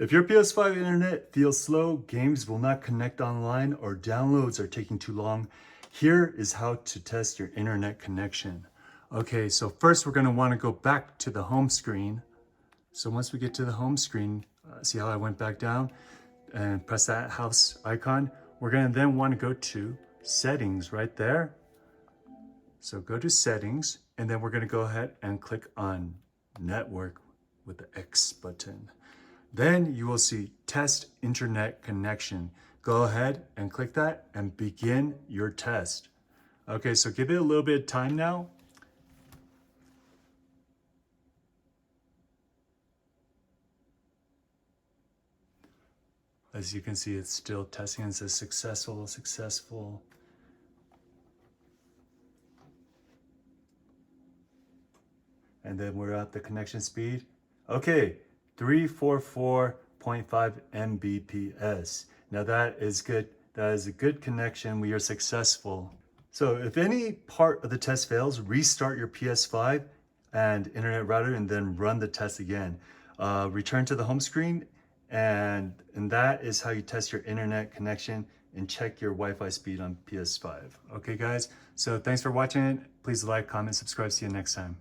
If your PS5 internet feels slow, games will not connect online, or downloads are taking too long, here is how to test your internet connection. Okay, so first we're going to want to go back to the home screen. So once we get to the home screen, see how I went back down and press that house icon? We're going to then want to go to settings right there. So go to settings, and then we're going to go ahead and click on network with the X button. Then you will see test internet connection. Go ahead and click that and begin your test. Okay, so give it a little bit of time now. As you can see, it's still testing. It says successful, successful. And then we're at the connection speed. Okay, 344.5 Mbps. Now that is good. That is a good connection. We are successful. So if any part of the test fails, restart your PS5 and internet router and then run the test again. Return to the home screen, and that is how you test your internet connection and check your Wi-Fi speed on PS5. Okay guys, so thanks for watching. Please like, comment, subscribe. See you next time.